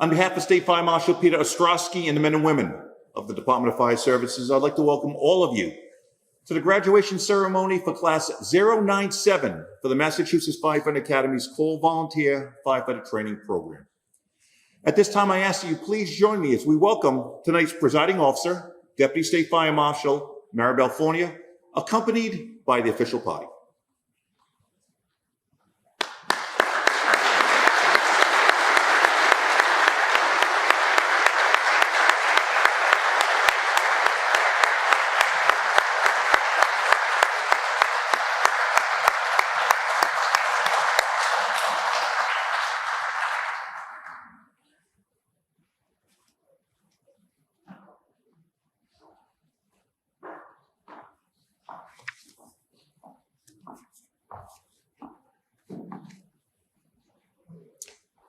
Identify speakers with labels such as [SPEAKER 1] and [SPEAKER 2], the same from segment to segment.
[SPEAKER 1] On behalf of State Fire Marshal Peter Ostrowski and the men and women of the Department of Fire Services, I'd like to welcome all of you to the graduation ceremony for Class 097 for the Massachusetts Firefighting Academy's Call Volunteer Firefighter Training Program. At this time, I ask that you please join me as we welcome tonight's presiding officer, Deputy State Fire Marshal Maribel Fournier, accompanied by the official party.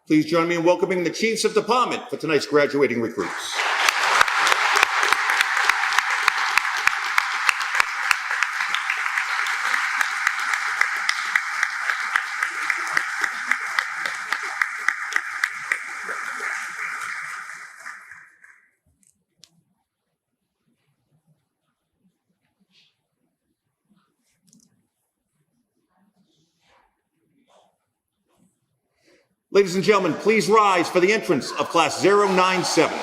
[SPEAKER 1] Please join me in welcoming the Chiefs of Department for tonight's graduating recruits. Ladies and gentlemen, please rise for the entrance of Class 097.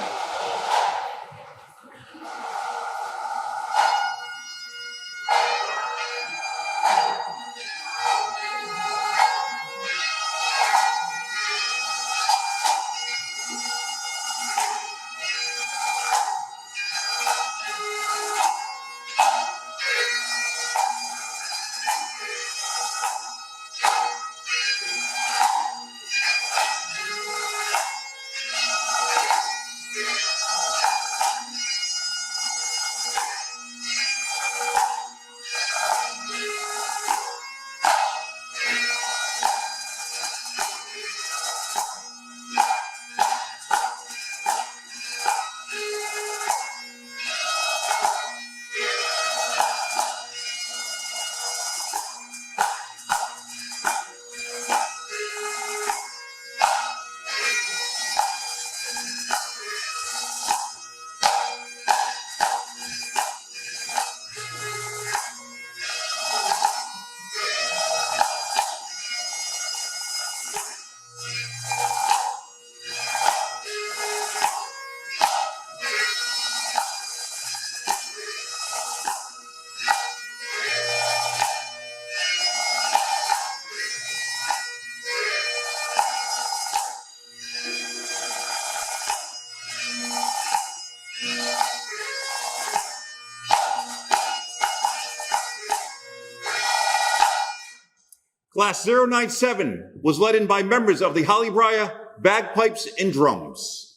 [SPEAKER 1] Class 097 was led in by members of the Holly Briar Bagpipes and Drums.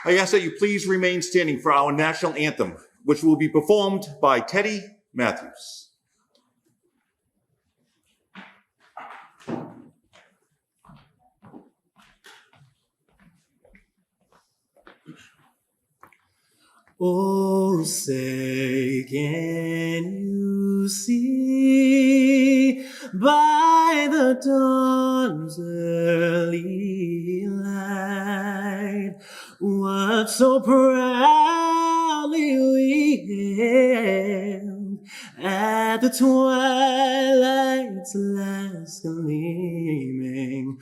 [SPEAKER 1] I ask that you please remain standing for our national anthem, which will be performed by Teddy Matthews.
[SPEAKER 2] Oh, say, can you see by the dawn's early light what so proudly we hailed at the twilight's last gleaming,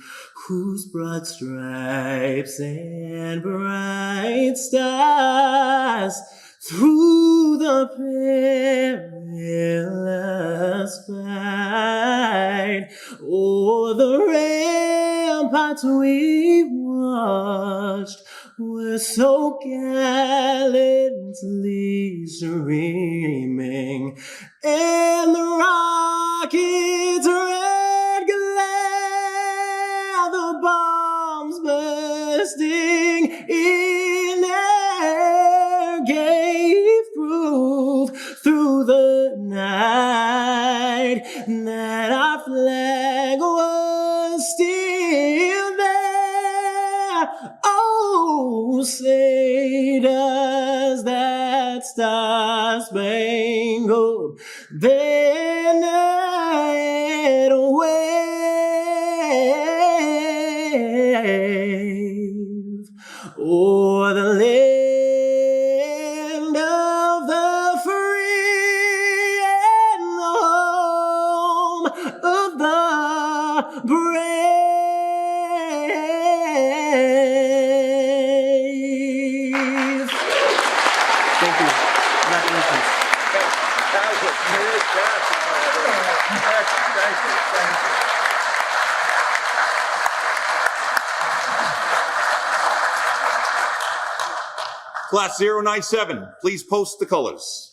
[SPEAKER 2] whose broad stripes and bright stars through the perilous fight o'er the ramparts we watched were so gallantly streaming, and the rocket's red glare, the bombs bursting in air, gave proof through the night that our flag was still there. Oh, say does that star-spangled single banneret wave o'er the land of the free and the home of the brave. Thank you. Congratulations.
[SPEAKER 1] Class 097, please post the colors.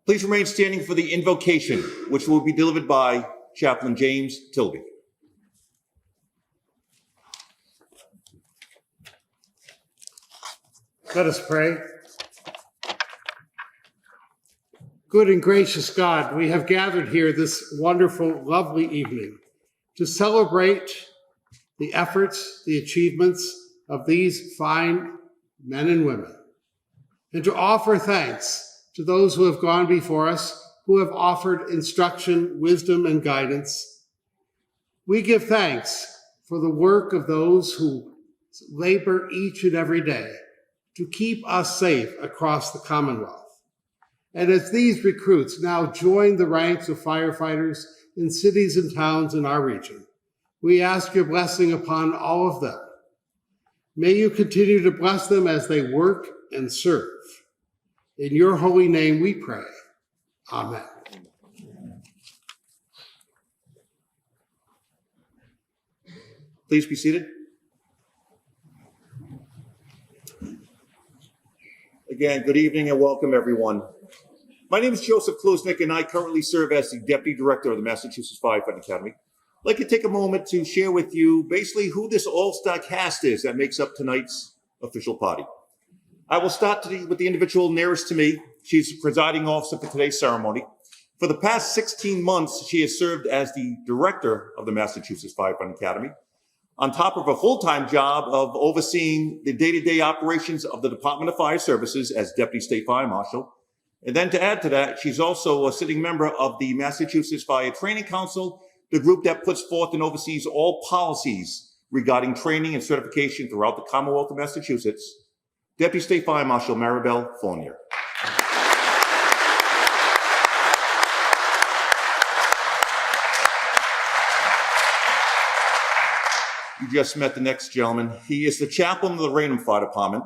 [SPEAKER 1] Please remain standing for the invocation, which will be delivered by Chaplain James Tilby.
[SPEAKER 3] Let us pray. Good and gracious God, we have gathered here this wonderful, lovely evening to celebrate the efforts, the achievements of these fine men and women, and to offer thanks to those who have gone before us, who have offered instruction, wisdom, and guidance. We give thanks for the work of those who labor each and every day to keep us safe across the Commonwealth. And as these recruits now join the ranks of firefighters in cities and towns in our region, we ask your blessing upon all of them. May you continue to bless them as they work and serve. In your holy name we pray. Amen.
[SPEAKER 1] Please be seated. Again, good evening and welcome, everyone. My name is Joseph Klusnick, and I currently serve as the Deputy Director of the Massachusetts Firefighting Academy. I'd like to take a moment to share with you basically who this all-star cast is that makes up tonight's official party. I will start with the individual nearest to me. She's the presiding officer for today's ceremony. For the past 16 months, she has served as the Director of the Massachusetts Firefighting Academy, on top of a full-time job of overseeing the day-to-day operations of the Department of Fire Services as Deputy State Fire Marshal. And then to add to that, she's also a sitting member of the Massachusetts Fire Training Council, the group that puts forth and oversees all policies regarding training and certification throughout the Commonwealth of Massachusetts. Deputy State Fire Marshal Maribel Fournier. You just met the next gentleman. He is the chaplain of the Raynham Fire Department,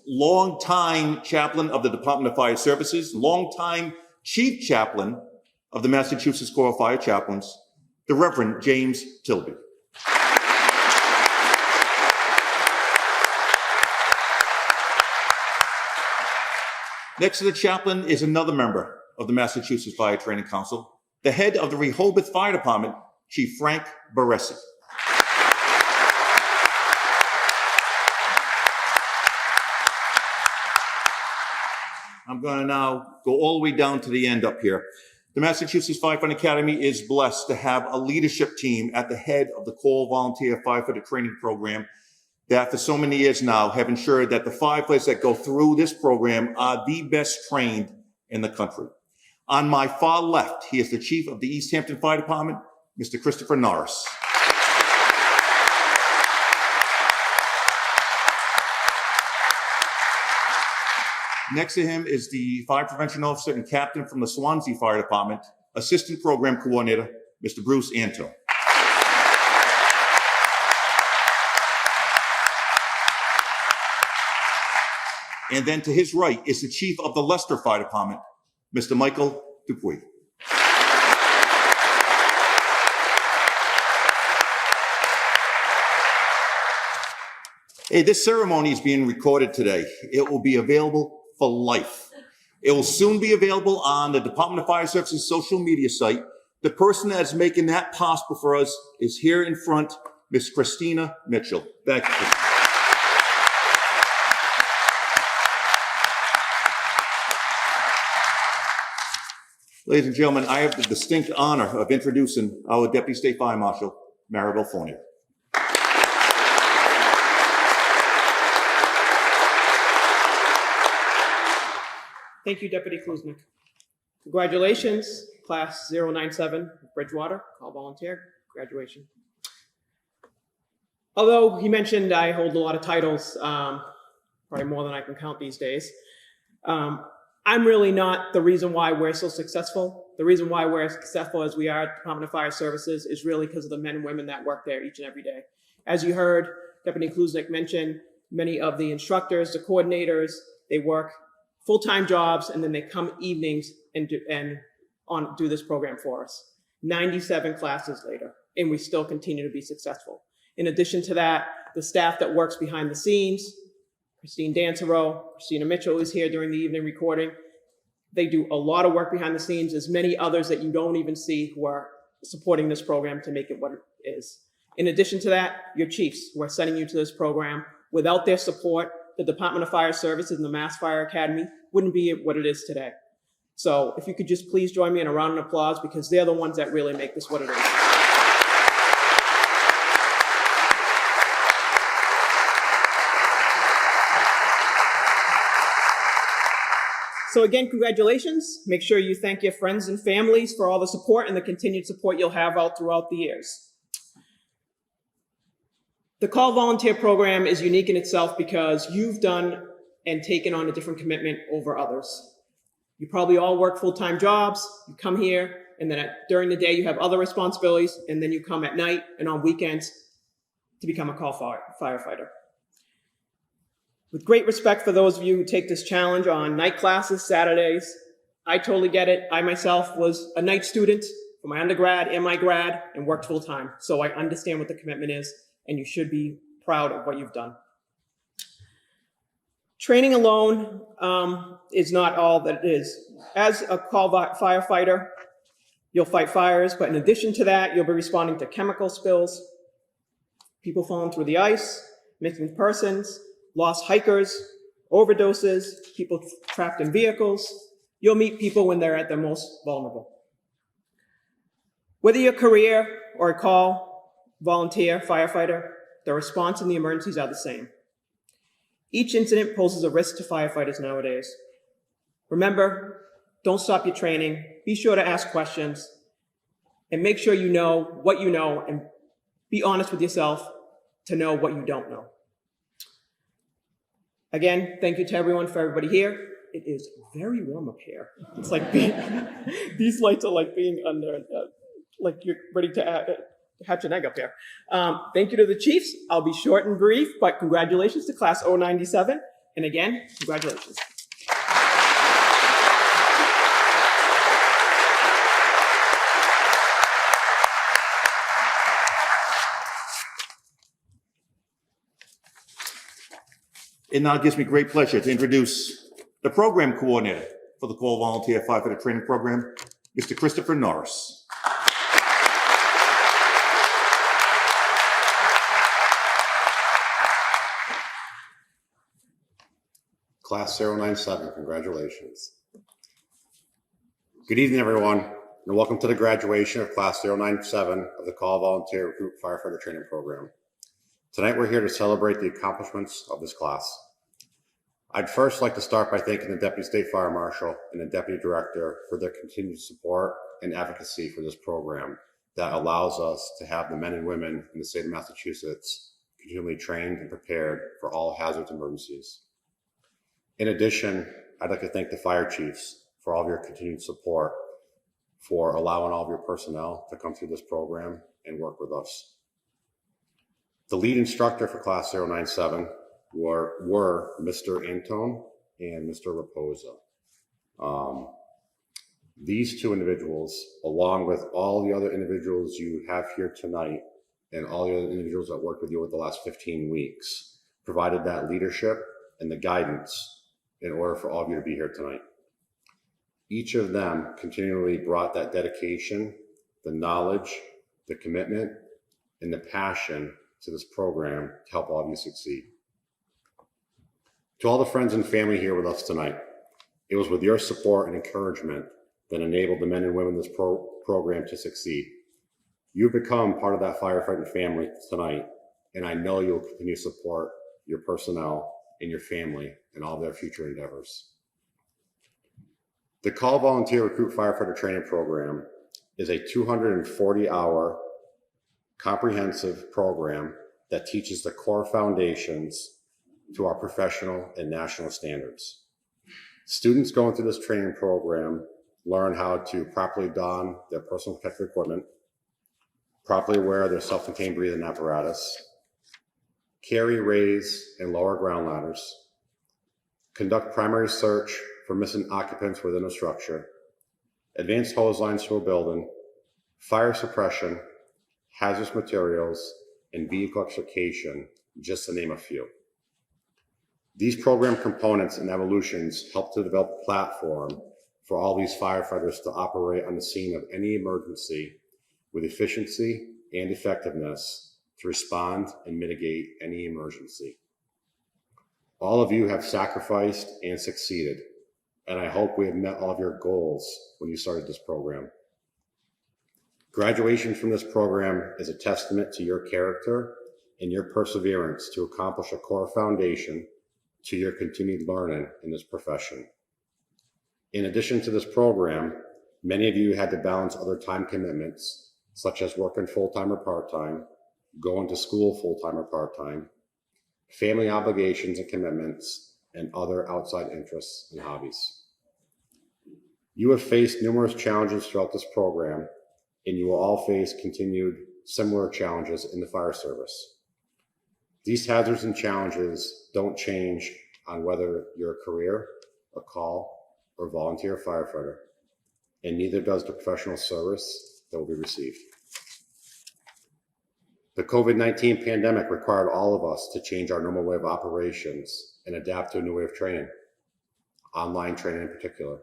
[SPEAKER 1] longtime chaplain of the Department of Fire Services, longtime chief chaplain of the Massachusetts Corps of Fire Chaplains, the Reverend James Tilby. Next to the chaplain is another member of the Massachusetts Fire Training Council, the head of the Rehoboth Fire Department, Chief Frank Baresi. I'm going to now go all the way down to the end up here. The Massachusetts Firefighting Academy is blessed to have a leadership team at the head of the Call Volunteer Firefighter Training Program that for so many years now have ensured that the firefighters that go through this program are the best trained in the country. On my far left, he is the chief of the East Hampton Fire Department, Mr. Christopher Norris. Next to him is the Fire Prevention Officer and Captain from the Swansea Fire Department, Assistant Program Coordinator, Mr. Bruce Anto. And then to his right is the Chief of the Leicester Fire Department, Mr. Michael Dupuy. Hey, this ceremony is being recorded today. It will be available for life. It will soon be available on the Department of Fire Services social media site. The person that's making that possible for us is here in front, Miss Christina Mitchell. Thank you. Ladies and gentlemen, I have the distinct honor of introducing our Deputy State Fire Marshal, Maribel Fournier.
[SPEAKER 2] Thank you, Deputy Kluznik. Congratulations, Class 097 Bridgewater, call volunteer, graduation. Although he mentioned I hold a lot of titles, probably more than I can count these days, I'm really not the reason why we're so successful. The reason why we're as successful as we are at Department of Fire Services is really because of the men and women that work there each and every day. As you heard Deputy Kluznik mention, many of the instructors, the coordinators, they work full-time jobs, and then they come evenings and do this program for us. 97 classes later, and we still continue to be successful. In addition to that, the staff that works behind the scenes, Christine Dansereau, Christina Mitchell is here during the evening recording. They do a lot of work behind the scenes. There's many others that you don't even see who are supporting this program to make it what it is. In addition to that, your chiefs who are sending you to this program. Without their support, the Department of Fire Services and the Mass Fire Academy wouldn't be what it is today. So if you could just please join me in a round of applause, because they're the ones that really make this what it is. So again, congratulations. Make sure you thank your friends and families for all the support and the continued support you'll have out throughout the years. The Call Volunteer Program is unique in itself because you've done and taken on a different commitment over others. You probably all work full-time jobs, you come here, and then during the day you have other responsibilities, and then you come at night and on weekends to become a call firefighter. With great respect for those of you who take this challenge on night classes, Saturdays, I totally get it. I myself was a night student for my undergrad and my grad and worked full-time, so I understand what the commitment is, and you should be proud of what you've done. Training alone is not all that it is. As a call firefighter, you'll fight fires, but in addition to that, you'll be responding to chemical spills, people falling through the ice, missing persons, lost hikers, overdoses, people trapped in vehicles. You'll meet people when they're at their most vulnerable. Whether your career or a call volunteer firefighter, the response and the emergencies are the same. Each incident poses a risk to firefighters nowadays. Remember, don't stop your training. Be sure to ask questions and make sure you know what you know and be honest with yourself to know what you don't know. Again, thank you to everyone, for everybody here. It is very warm up here. It's like being, these lights are like being under, like you're ready to hatch an egg up here. Thank you to the chiefs. I'll be short and brief, but congratulations to Class 097. And again, congratulations.
[SPEAKER 1] It now gives me great pleasure to introduce the program coordinator for the Call Volunteer Firefighter Training Program, Mr. Christopher Norris.
[SPEAKER 4] Class 097, congratulations. Good evening, everyone, and welcome to the graduation of Class 097 of the Call Volunteer Recruit Firefighter Training Program. Tonight, we're here to celebrate the accomplishments of this class. I'd first like to start by thanking the Deputy State Fire Marshal and the Deputy Director for their continued support and advocacy for this program that allows us to have the men and women in the state of Massachusetts continually trained and prepared for all hazards and emergencies. In addition, I'd like to thank the fire chiefs for all of your continued support, for allowing all of your personnel to come through this program and work with us. The lead instructor for Class 097 were Mr. Antone and Mr. Raposa. These two individuals, along with all the other individuals you have here tonight and all the other individuals that worked with you over the last 15 weeks, provided that leadership and the guidance in order for all of you to be here tonight. Each of them continually brought that dedication, the knowledge, the commitment, and the passion to this program to help all of you succeed. To all the friends and family here with us tonight, it was with your support and encouragement that enabled the men and women in this program to succeed. You've become part of that firefighting family tonight, and I know you'll continue to support your personnel and your family in all their future endeavors. The Call Volunteer Recruit Firefighter Training Program is a 240-hour comprehensive program that teaches the core foundations to our professional and national standards. Students going through this training program learn how to properly don their personal protective equipment, properly wear their self-contained breathing apparatus, carry, raise, and lower ground ladders, conduct primary search for missing occupants within a structure, advance hose lines to a building, fire suppression, hazardous materials, and vehicle extrication, just to name a few. These program components and evolutions help to develop a platform for all these firefighters to operate on the scene of any emergency with efficiency and effectiveness to respond and mitigate any emergency. All of you have sacrificed and succeeded, and I hope we have met all of your goals when you started this program. Graduation from this program is a testament to your character and your perseverance to accomplish a core foundation to your continued learning in this profession. In addition to this program, many of you had to balance other time commitments, such as working full-time or part-time, going to school full-time or part-time, family obligations and commitments, and other outside interests and hobbies. You have faced numerous challenges throughout this program, and you will all face continued similar challenges in the fire service. These hazards and challenges don't change on whether you're a career, a call, or volunteer firefighter, and neither does the professional service that will be received. The COVID-19 pandemic required all of us to change our normal way of operations and adapt to a new way of training, online training in particular.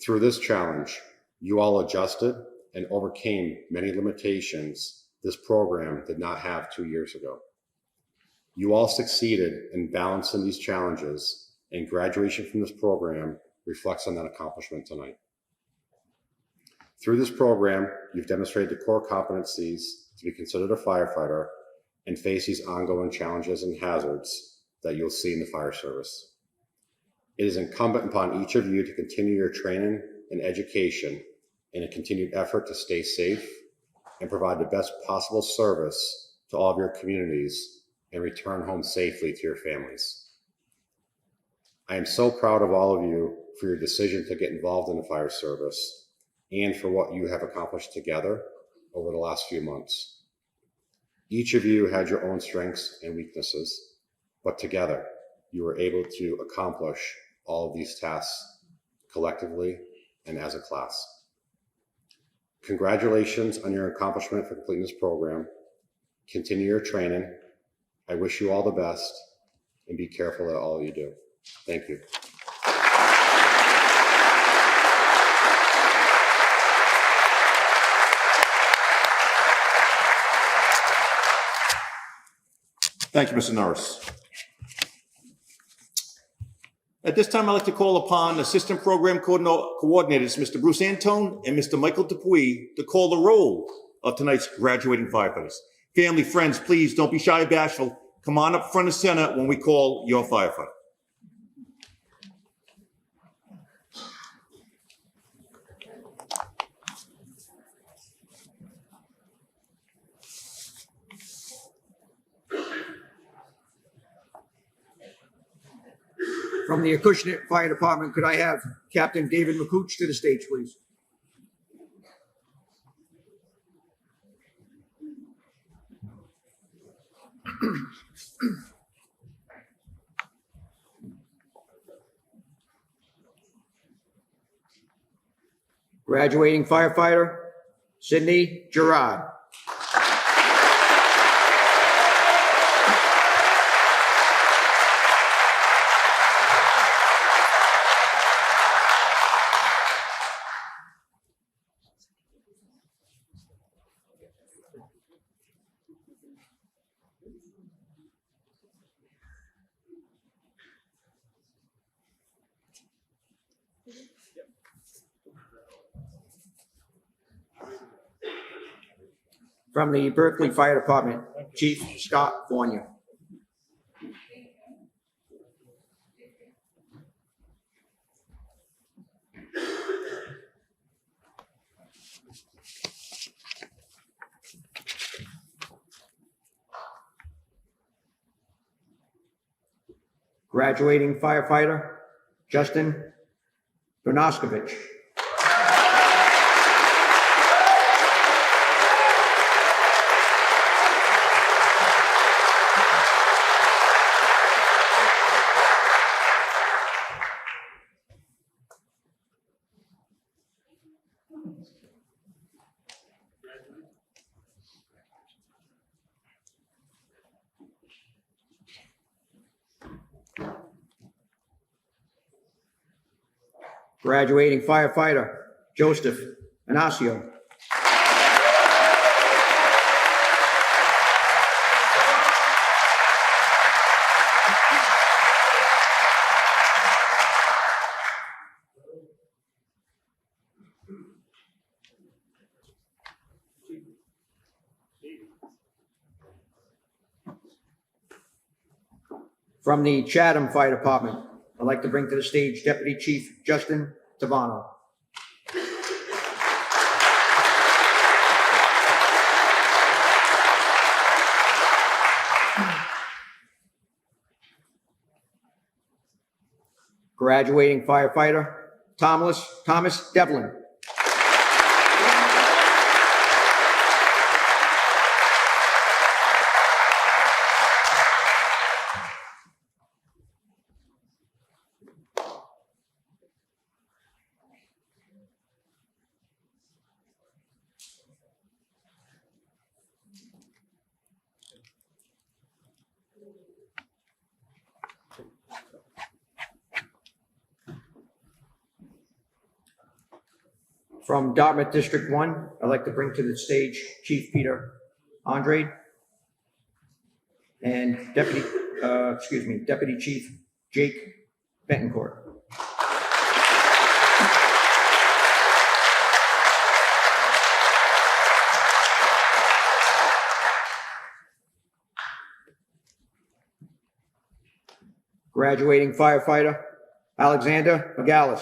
[SPEAKER 4] Through this challenge, you all adjusted and overcame many limitations this program did not have 2 years ago. You all succeeded in balancing these challenges, and graduation from this program reflects on that accomplishment tonight. Through this program, you've demonstrated the core competencies to be considered a firefighter and face these ongoing challenges and hazards that you'll see in the fire service. It is incumbent upon each of you to continue your training and education in a continued effort to stay safe and provide the best possible service to all of your communities and return home safely to your families. I am so proud of all of you for your decision to get involved in the fire service and for what you have accomplished together over the last few months. Each of you had your own strengths and weaknesses, but together you were able to accomplish all of these tasks collectively and as a class. Congratulations on your accomplishment for completing this program. Continue your training. I wish you all the best, and be careful at all you do. Thank you.
[SPEAKER 1] Thank you, Mr. Norris. At this time, I'd like to call upon Assistant Program Coordinators, Mr. Bruce Antone and Mr. Michael Dupuy, to call the roll of tonight's graduating firefighters. Family, friends, please don't be shy or bashful. Come on up front and center when we call your firefighter.
[SPEAKER 5] From the Acushnet Fire Department, could I have Captain David McCooch to the stage, please? Graduating firefighter, Sydney Gerard. From the Berkeley Fire Department, Chief Scott Fournier. Graduating firefighter, Justin Donoskovich. Graduating firefighter, Joseph Anasio. From the Chatham Fire Department, I'd like to bring to the stage Deputy Chief Justin Tavano. Graduating firefighter, Thomas Devlin. From Dartmouth District 1, I'd like to bring to the stage Chief Peter Andrade and Deputy Chief Jake Betancourt. Graduating firefighter, Alexander McGallis.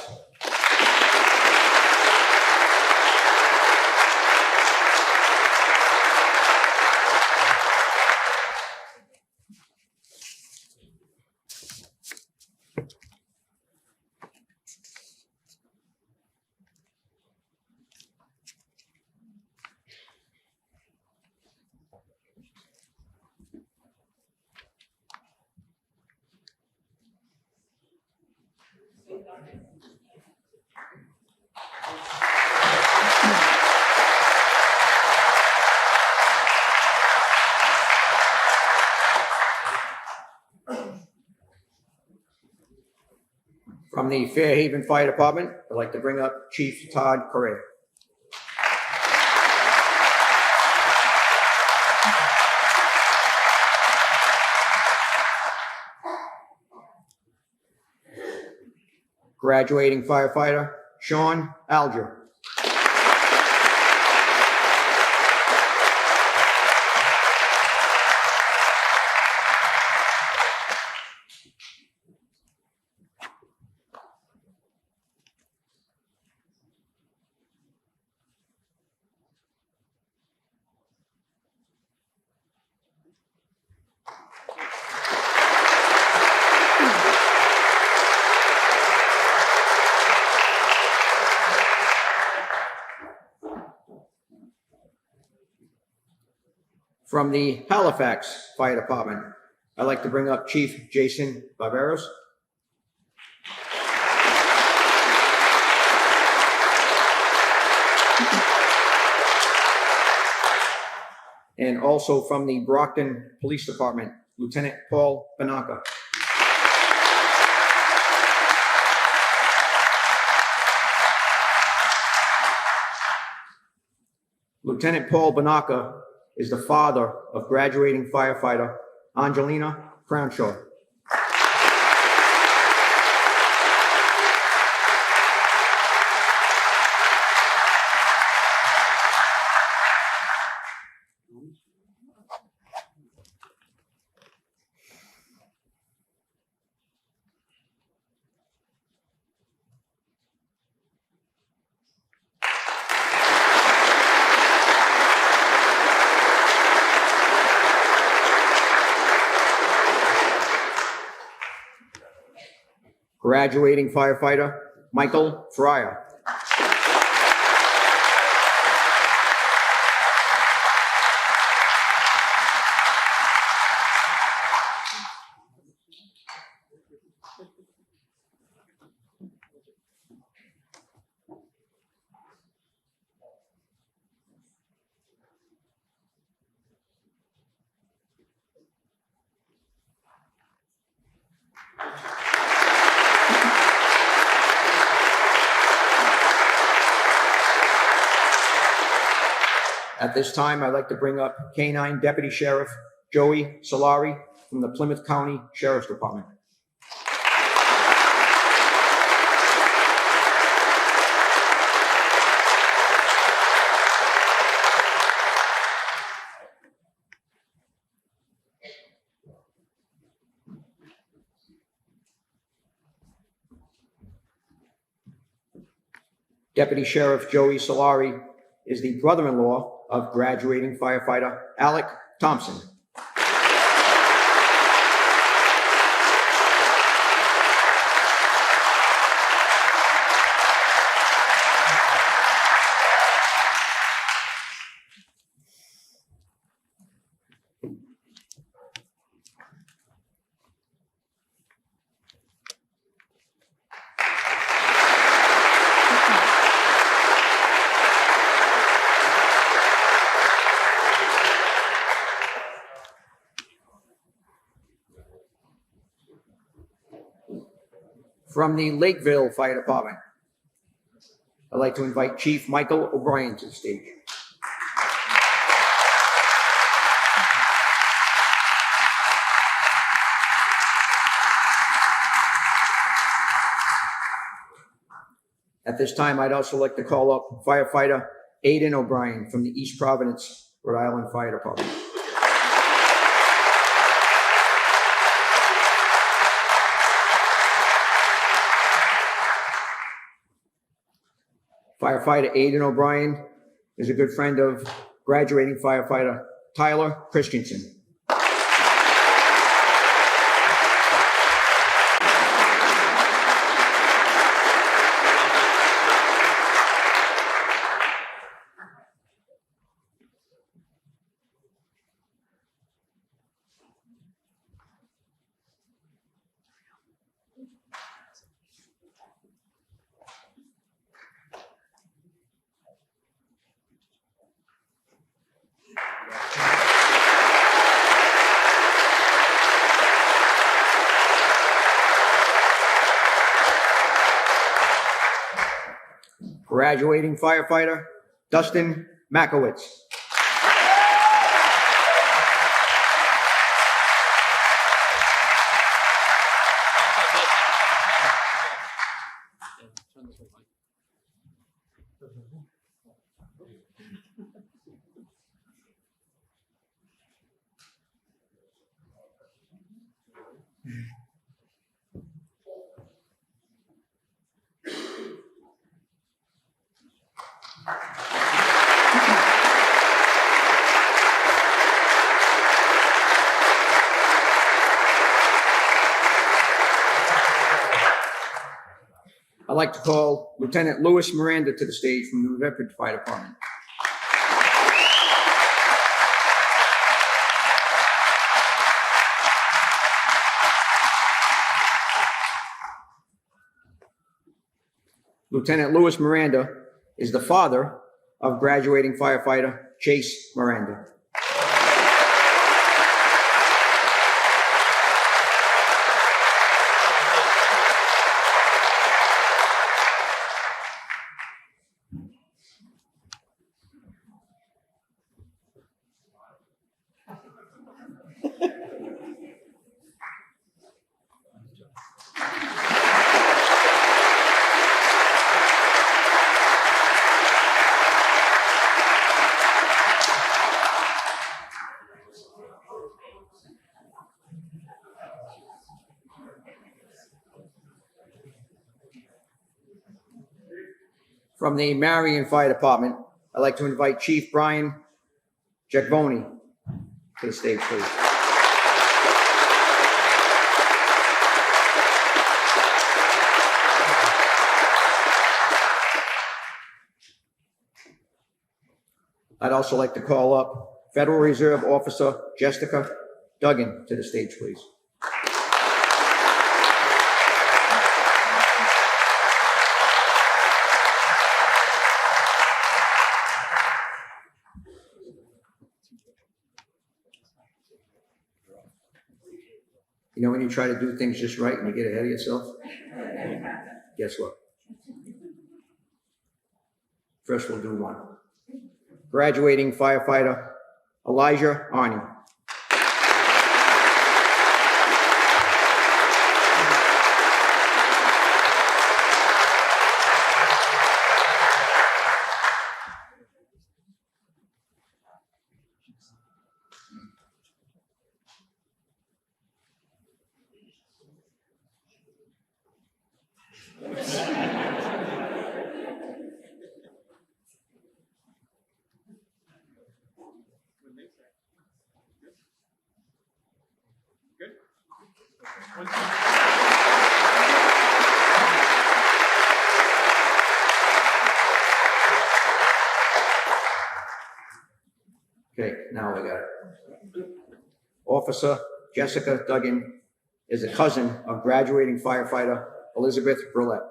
[SPEAKER 5] From the Fairhaven Fire Department, I'd like to bring up Chief Todd Correa. Graduating firefighter, Sean Alger. From the Halifax Fire Department, I'd like to bring up Chief Jason Barberos. And also from the Brockton Police Department, Lieutenant Paul Banaka. Lieutenant Paul Banaka is the father of graduating firefighter Angelina Crownshaw. graduating firefighter Michael Fryer. At this time, I'd like to bring up K-9 Deputy Sheriff Joey Solari from the Plymouth County Sheriff's Department. Deputy Sheriff Joey Solari is the brother-in-law of graduating firefighter Alec Thompson. From the Lakeville Fire Department, I'd like to invite Chief Michael O'Brien to the stage. At this time, I'd also like to call up firefighter Aidan O'Brien from the East Providence, Rhode Island Fire Department. Firefighter Aidan O'Brien is a good friend of graduating firefighter Tyler Christensen. Graduating firefighter Dustin Makowitz. I'd like to call Lieutenant Louis Miranda to the stage from the New Bedford Fire Department. Lieutenant Louis Miranda is the father of graduating firefighter Chase Miranda. From the Marion Fire Department, I'd like to invite Chief Brian Giacvoni to the stage, please. also like to call up Federal Reserve Officer Jessica Duggan to the stage, please. You know when you try to do things just right and you get ahead of yourself? Guess what? First, we'll do one. Graduating firefighter Elijah Arnie. Okay, now we got it. Officer Jessica Duggan is a cousin of graduating firefighter Elizabeth Brulette.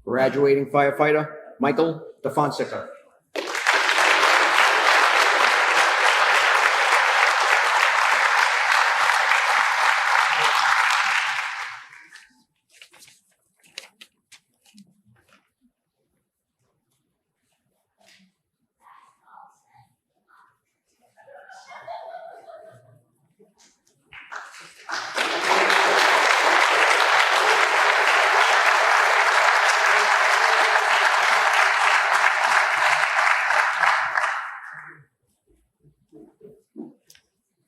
[SPEAKER 5] Graduating firefighter Michael DeFonseca.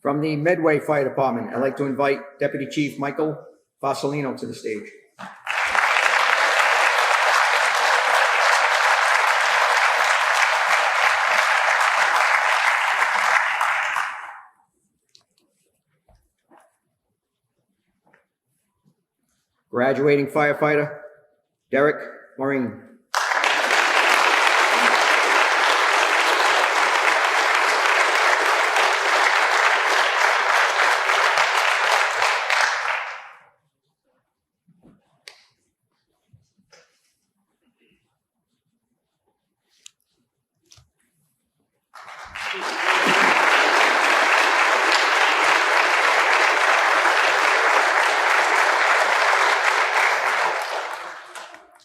[SPEAKER 5] From the Medway Fire Department, I'd like to invite Deputy Chief Michael Fasolino to the stage. Graduating firefighter Derek Maureen.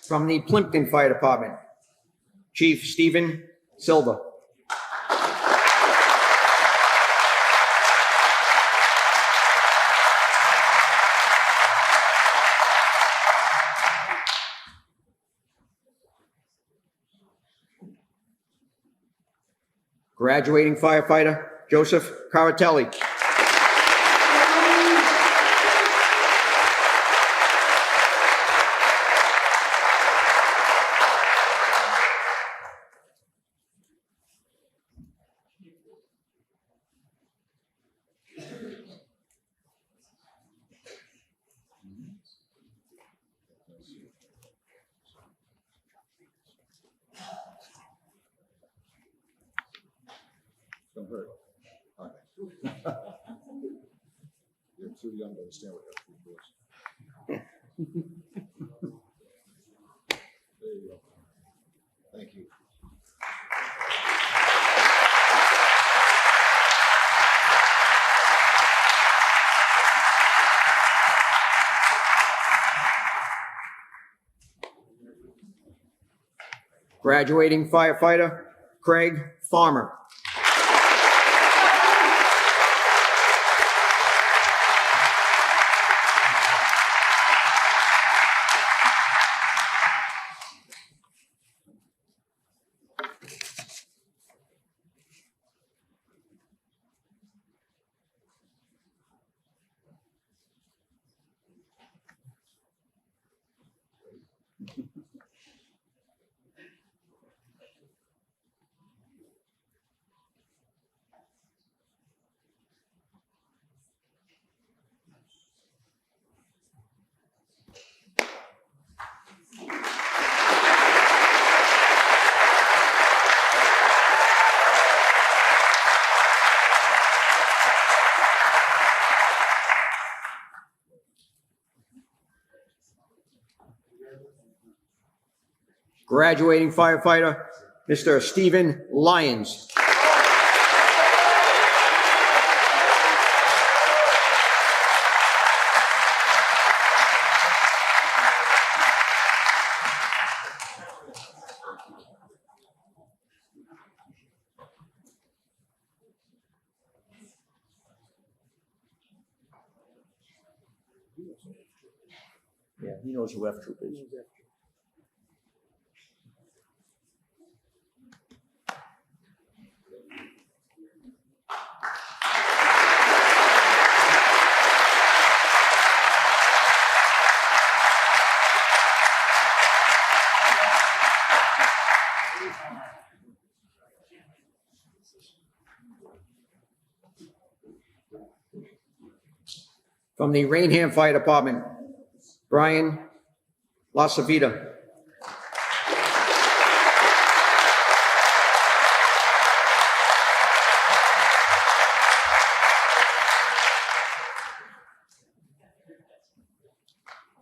[SPEAKER 5] From the Plimpton Fire Department, Chief Stephen Silva. Graduating firefighter Joseph Caratelli.
[SPEAKER 6] Don't hurt. All right. You're too young to understand what that is. There you go. Thank you.
[SPEAKER 5] Graduating firefighter Craig Farmer. Graduating firefighter, Mr. Stephen Lyons. Yeah, he knows who F Troop is. From the Rainham Fire Department, Brian LaSavita.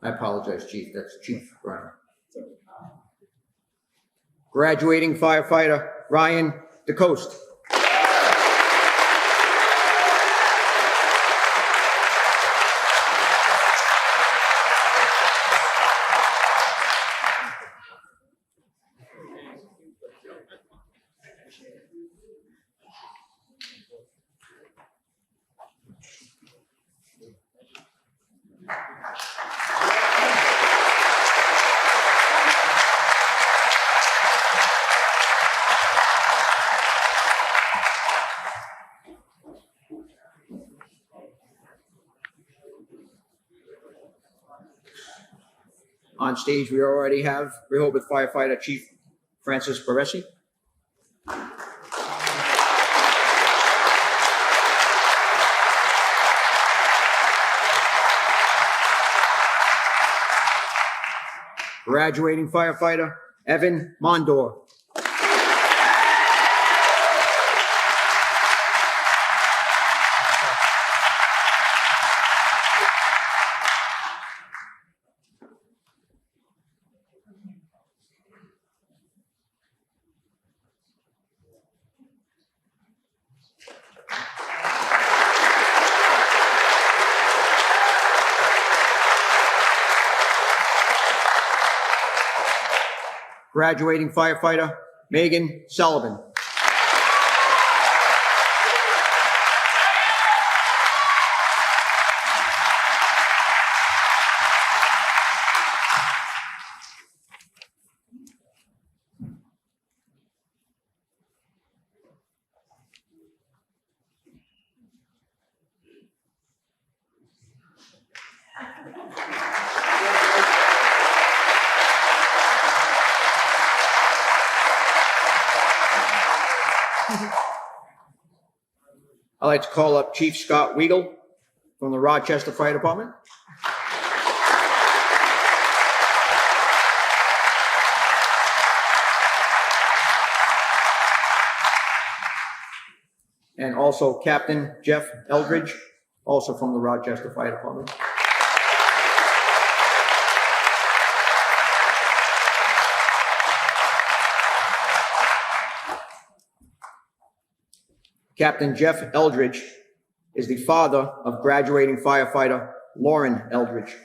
[SPEAKER 5] I apologize, Chief. That's Chief Brian. Graduating firefighter, Ryan DeCoste. On stage, we already have Rehoboth firefighter Chief Francis Baresi. Graduating firefighter Evan Mondor. Graduating firefighter Megan Sullivan. I'd like to call up Chief Scott Weigel from the Rochester Fire Department. And also Captain Jeff Eldridge, also from the Rochester Fire Department. Captain Jeff Eldridge is the father of graduating firefighter Lauren Eldridge.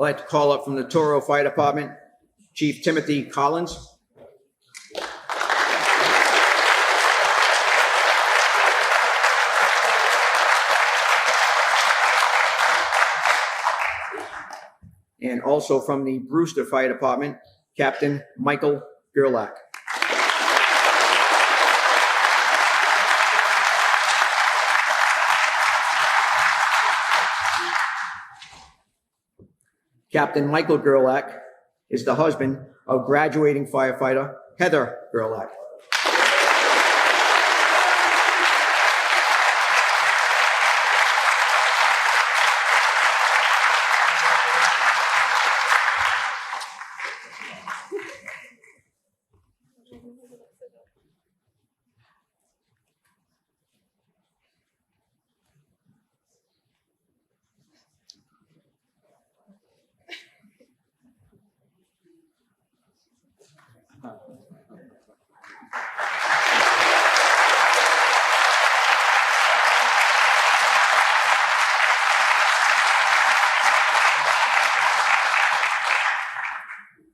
[SPEAKER 5] like to call up from the Toro Fire Department, Chief Timothy Collins. And also from the Brewster Fire Department, Captain Michael Gerlach. Captain Michael Gerlach is the husband of graduating firefighter Heather Gerlach.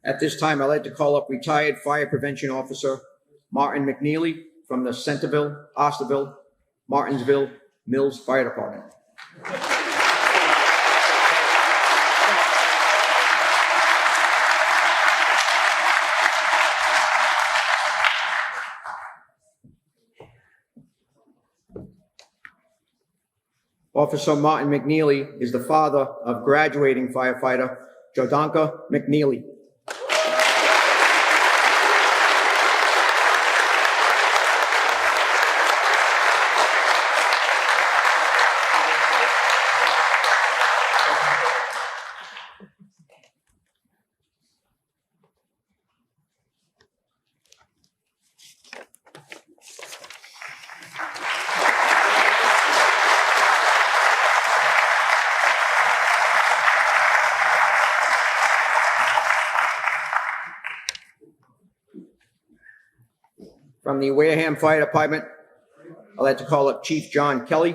[SPEAKER 5] At this time, I'd like to call up retired Fire Prevention Officer Martin McNeely from the Centerville, Osterville, Martinsville, Mills Fire Department. Officer Martin McNeely is the father of graduating firefighter Jodanka McNeely. From the Wareham Fire Department, I'd like to call up Chief John Kelly.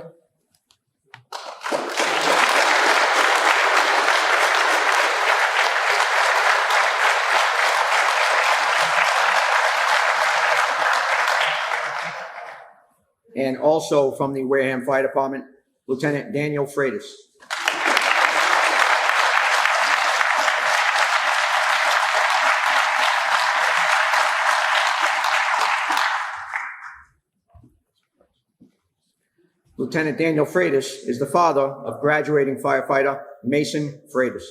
[SPEAKER 5] And also from the Wareham Fire Department, Lieutenant Daniel Freitas. Lieutenant Daniel Freitas is the father of graduating firefighter Mason Freitas.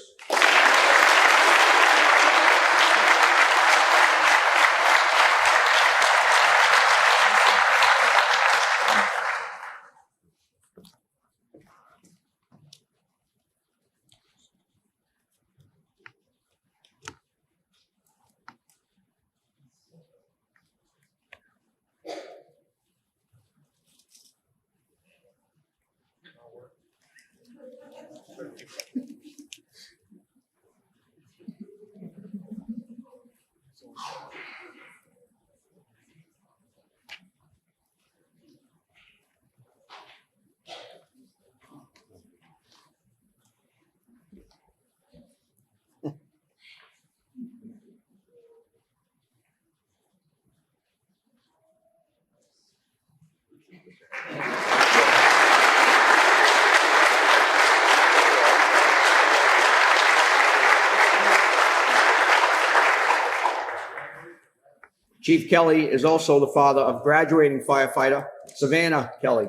[SPEAKER 5] Chief Kelly is also the father of graduating firefighter Savannah Kelly.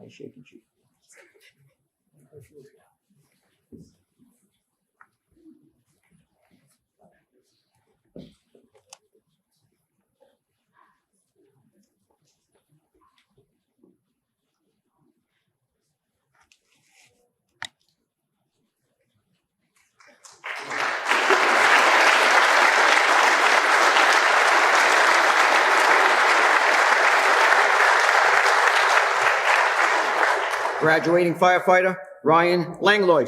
[SPEAKER 5] Nice shaking, Chief. Graduating firefighter, Ryan Langlois.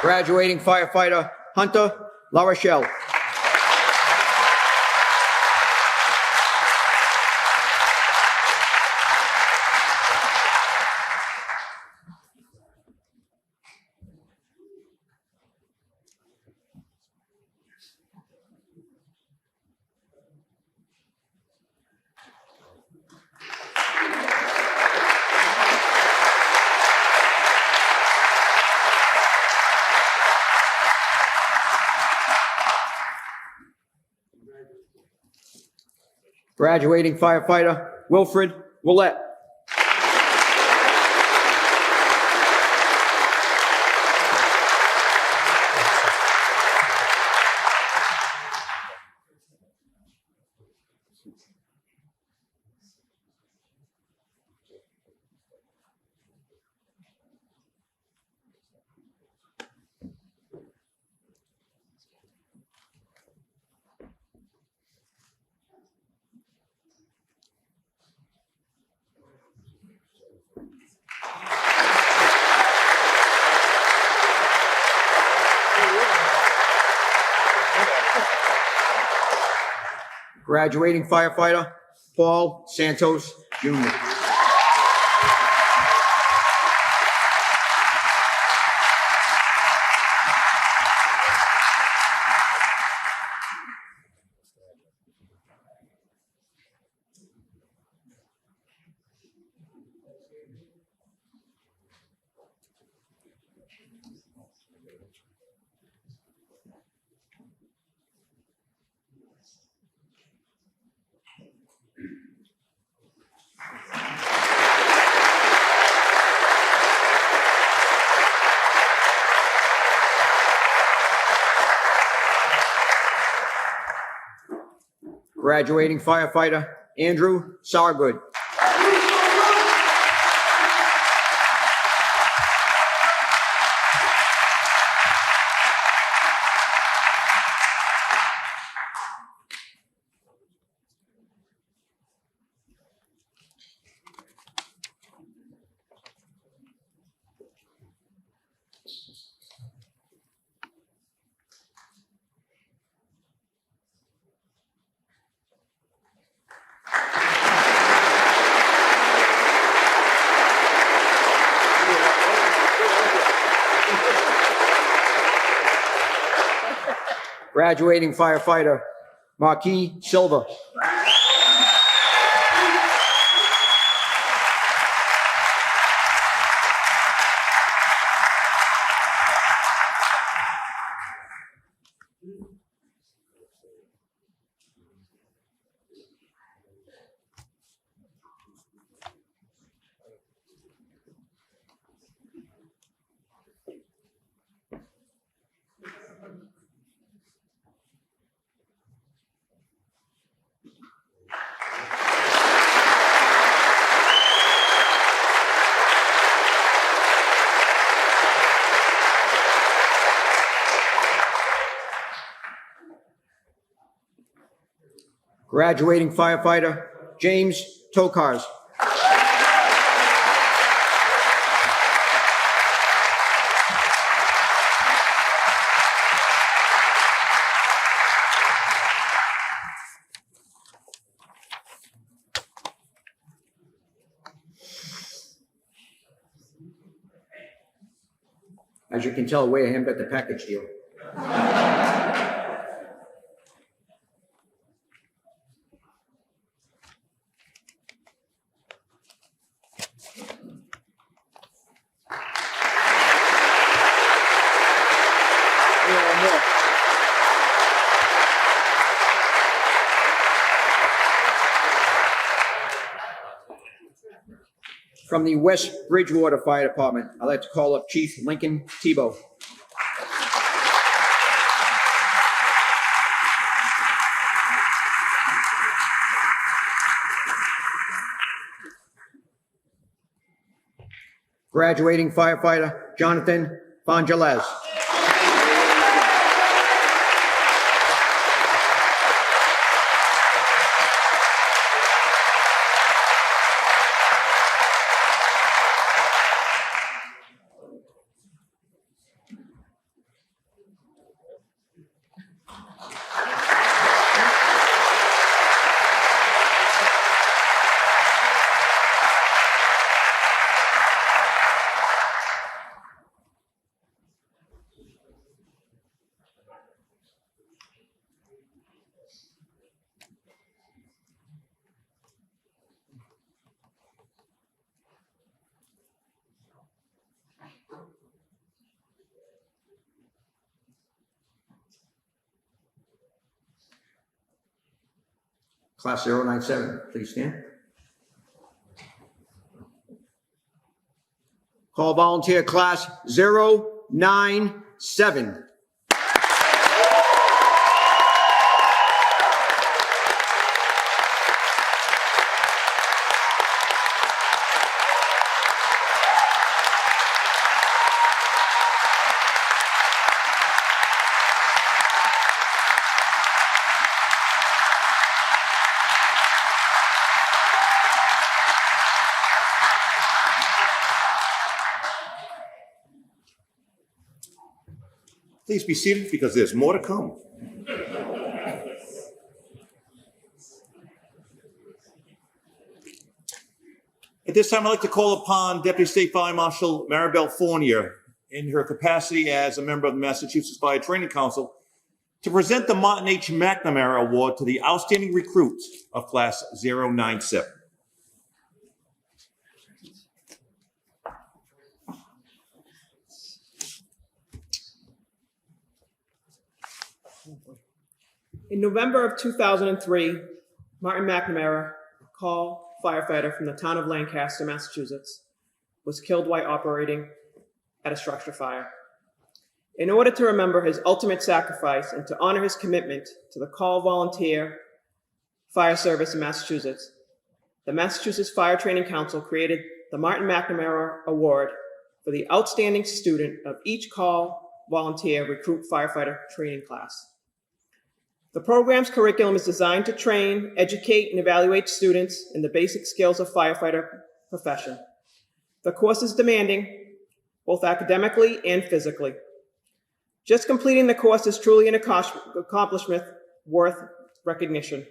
[SPEAKER 5] Graduating firefighter, Hunter LaRochelle. Graduating firefighter, Wilfred Willett. Graduating firefighter, Paul Santos Jr. Graduating firefighter, Andrew Sargood. Graduating firefighter, Marquis Silva. Graduating firefighter, James Tokars. As you can tell, Wareham got the package deal. From the West Bridgewater Fire Department, I'd like to call up Chief Lincoln Tebow. Graduating firefighter Jonathan Vangeles. Class 097, please stand. Call volunteer class 097.
[SPEAKER 1] Please be seated because there's more to come. At this time, I'd like to call upon Deputy State Fire Marshal Maribel Fournier in her capacity as a member of the Massachusetts Fire Training Council to present the Martin H. McNamara Award to the outstanding recruit of Class 097.
[SPEAKER 2] In November of 2003, Martin McNamara, a call firefighter from the town of Lancaster, Massachusetts, was killed while operating at a structure fire. In order to remember his ultimate sacrifice and to honor his commitment to the call volunteer fire service in Massachusetts, the Massachusetts Fire Training Council created the Martin McNamara Award for the outstanding student of each call volunteer recruit firefighter training class. The program's curriculum is designed to train, educate, and evaluate students in the basic skills of firefighter profession. The course is demanding, both academically and physically. Just completing the course is truly an accomplishment worth recognition.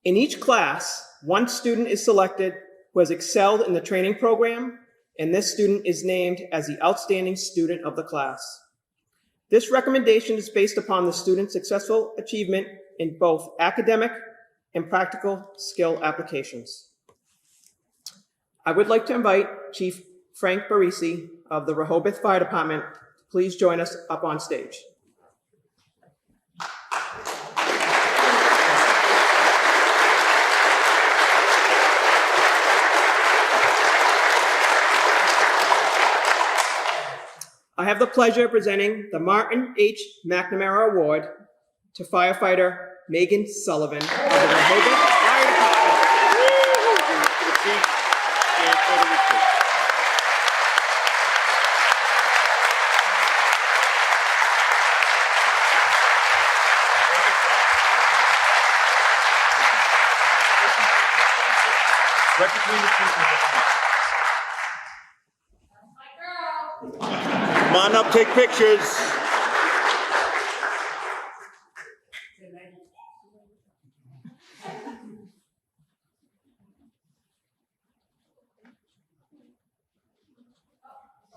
[SPEAKER 2] In each class, one student is selected who has excelled in the training program, and this student is named as the outstanding student of the class. This recommendation is based upon the student's successful achievement in both academic and practical skill applications. I would like to invite Chief Frank Barisi of the Rehoboth Fire Department to please join us up on stage. I have the pleasure of presenting the Martin H. McNamara Award to firefighter Megan Sullivan of the Rehoboth Fire Department.
[SPEAKER 1] Come on up, take pictures.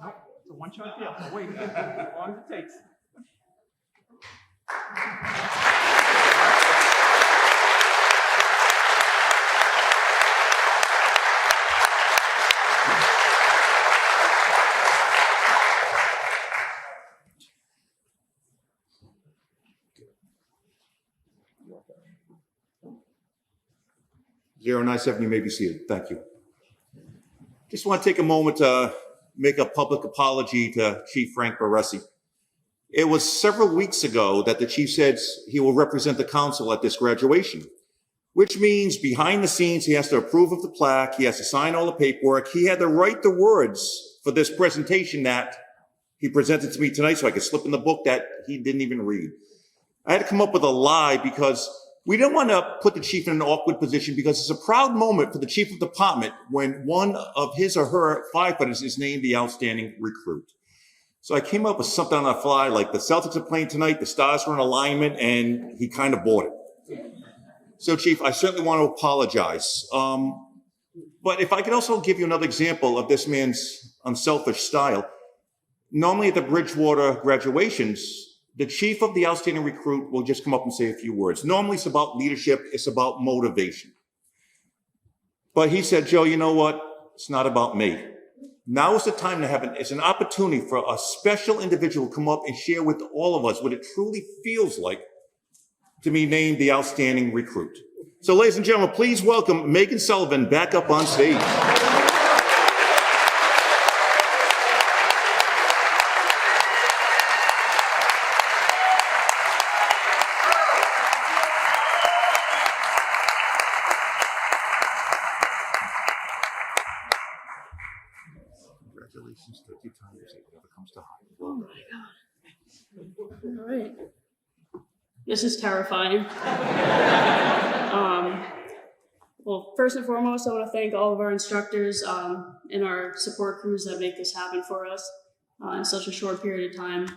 [SPEAKER 2] Nope, it's a one-shot deal. Wait, as long as it takes.
[SPEAKER 1] .097, you may be seated. Thank you. Just want to take a moment to make a public apology to Chief Frank Baresi. It was several weeks ago that the chief said he will represent the council at this graduation, which means behind the scenes, he has to approve of the plaque, he has to sign all the paperwork. He had to write the words for this presentation that he presented to me tonight so I could slip in the book that he didn't even read. I had to come up with a lie because we didn't want to put the chief in an awkward position because it's a proud moment for the chief of department when one of his or her firefighters is named the outstanding recruit. So I came up with something on the fly, like the Celtics are playing tonight, the stars were in alignment, and he kind of bought it. So Chief, I certainly want to apologize. But if I could also give you another example of this man's unselfish style. Normally at the Bridgewater graduations, the chief of the outstanding recruit will just come up and say a few words. Normally it's about leadership, it's about motivation. But he said, Joe, you know what? It's not about me. Now is the time to have it's an opportunity for a special individual to come up and share with all of us what it truly feels like to be named the outstanding recruit. So ladies and gentlemen, please welcome Megan Sullivan back up on stage. Congratulations 30 times, it never comes to high.
[SPEAKER 7] Oh my God. All right. This is terrifying. Well, first and foremost, I want to thank all of our instructors and our support crews that make this happen for us in such a short period of time.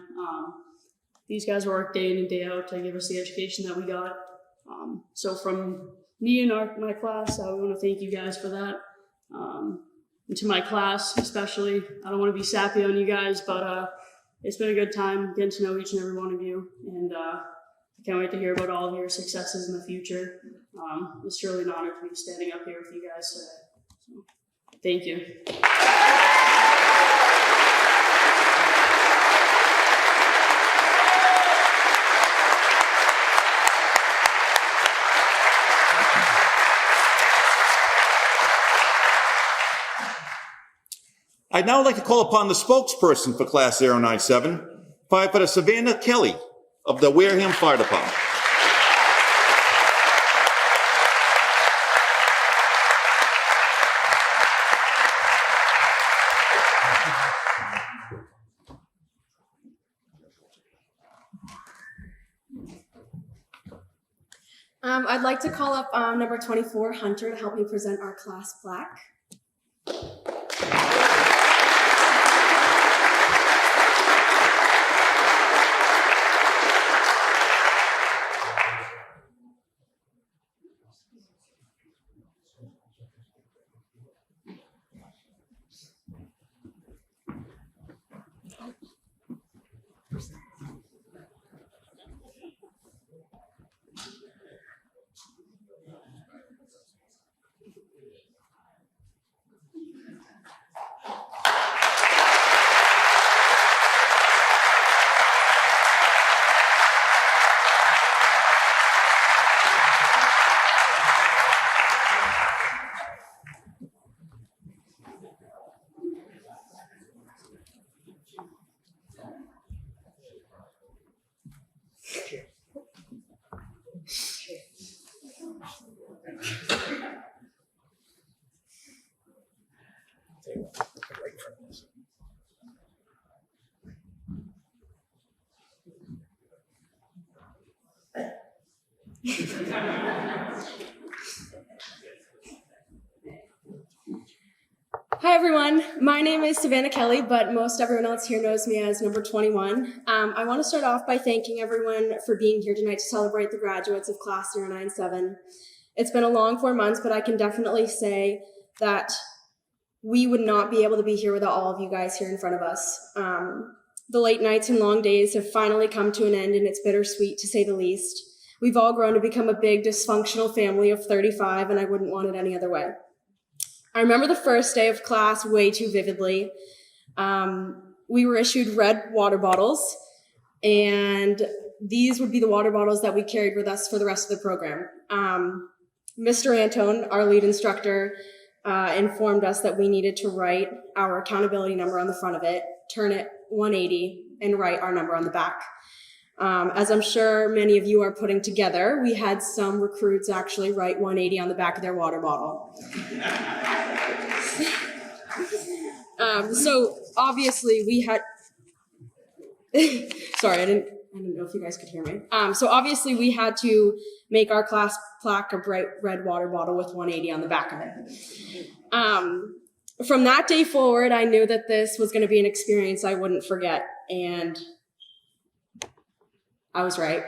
[SPEAKER 7] These guys work day in and day out to give us the education that we got. So from me and my class, I want to thank you guys for that. And to my class especially, I don't want to be sappy on you guys, but it's been a good time getting to know each and every one of you, and I can't wait to hear about all of your successes in the future. It's truly an honor to be standing up here with you guys today. So, thank you.
[SPEAKER 1] I'd now like to call upon the spokesperson for Class 097, Firefighter Savannah Kelly of the Wareham Fire Department.
[SPEAKER 8] I'd like to call up number 24, Hunter, to help me present our class plaque. Hi everyone, my name is Savannah Kelly, but most everyone else here knows me as number 21. I want to start off by thanking everyone for being here tonight to celebrate the graduates of Class 097. It's been a long 4 months, but I can definitely say that we would not be able to be here without all of you guys here in front of us. The late nights and long days have finally come to an end, and it's bittersweet to say the least. We've all grown to become a big dysfunctional family of 35, and I wouldn't want it any other way. I remember the first day of class way too vividly. We were issued red water bottles, and these would be the water bottles that we carried with us for the rest of the program. Mr. Antone, our lead instructor, informed us that we needed to write our accountability number on the front of it, turn it 180, and write our number on the back. As I'm sure many of you are putting together, we had some recruits actually write 180 on the back of their water bottle. So obviously we had, sorry, I didn't know if you guys could hear me. So obviously we had to make our class plaque a bright red water bottle with 180 on the back of it. From that day forward, I knew that this was going to be an experience I wouldn't forget, and I was right.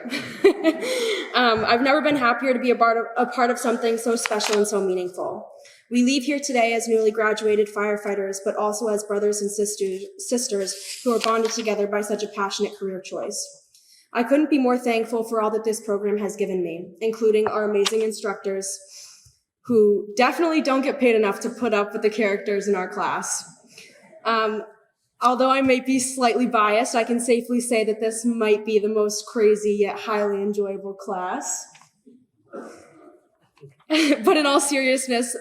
[SPEAKER 8] I've never been happier to be a part of something so special and so meaningful. We leave here today as newly graduated firefighters, but also as brothers and sisters who are bonded together by such a passionate career choice. I couldn't be more thankful for all that this program has given me, including our amazing instructors who definitely don't get paid enough to put up with the characters in our class. Although I may be slightly biased, I can safely say that this might be the most crazy yet highly enjoyable class. But in all seriousness,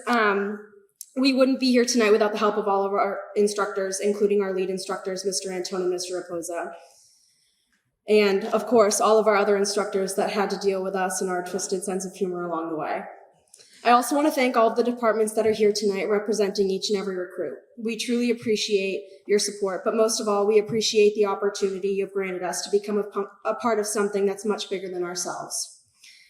[SPEAKER 8] we wouldn't be here tonight without the help of all of our instructors, including our lead instructors, Mr. Antone and Mr. Raposa. And of course, all of our other instructors that had to deal with us and our twisted sense of humor along the way. I also want to thank all of the departments that are here tonight representing each and every recruit. We truly appreciate your support, but most of all, we appreciate the opportunity you've granted us to become a part of something that's much bigger than ourselves.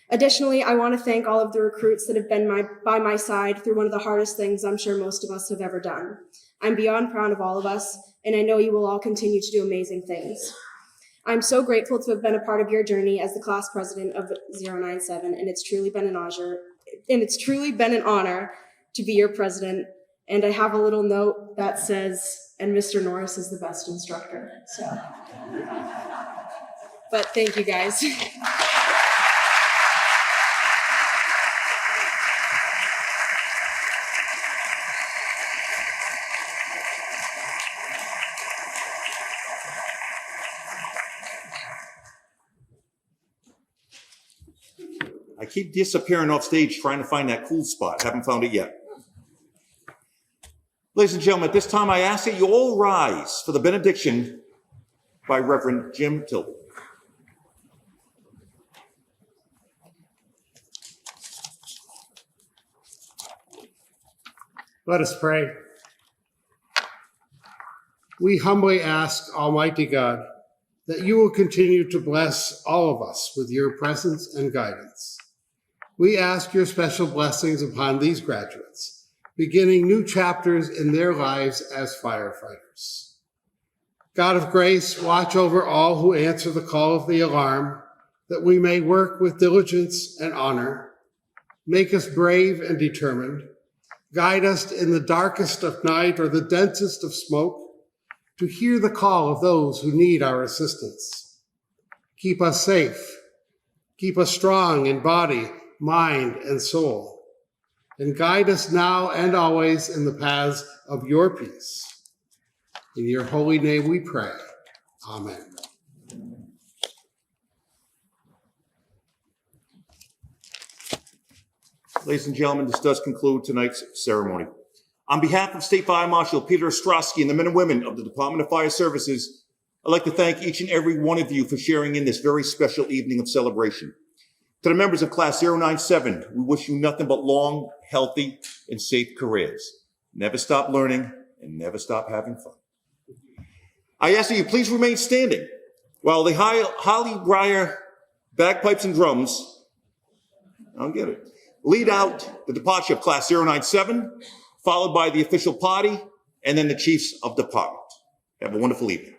[SPEAKER 8] Additionally, I want to thank all of the recruits that have been by my side through one of the hardest things I'm sure most of us have ever done. I'm beyond proud of all of us, and I know you will all continue to do amazing things. I'm so grateful to have been a part of your journey as the class president of 097, and it's truly been an honor to be your president. And I have a little note that says, and Mr. Norris is the best instructor. So, but thank you guys.
[SPEAKER 1] I keep disappearing off stage trying to find that cool spot. Haven't found it yet. Ladies and gentlemen, at this time I ask that you all rise for the benediction by Reverend Jim Tilden.
[SPEAKER 3] Let us pray. We humbly ask, Almighty God, that you will continue to bless all of us with your presence and guidance. We ask your special blessings upon these graduates, beginning new chapters in their lives as firefighters. God of grace, watch over all who answer the call of the alarm, that we may work with diligence and honor. Make us brave and determined. Guide us in the darkest of night or the densest of smoke to hear the call of those who need our assistance. Keep us safe. Keep us strong in body, mind, and soul. And guide us now and always in the paths of your peace. In your holy name we pray. Amen.
[SPEAKER 1] Ladies and gentlemen, this does conclude tonight's ceremony. On behalf of State Fire Marshal Peter Ostrowski and the men and women of the Department of Fire Services, I'd like to thank each and every one of you for sharing in this very special evening of celebration. To the members of Class 097, we wish you nothing but long, healthy, and safe careers. Never stop learning and never stop having fun. I ask that you please remain standing while the Holly Breyer bagpipes and drums, I'll get it, lead out the departure of Class 097, followed by the official party, and then the chiefs of department. Have a wonderful evening.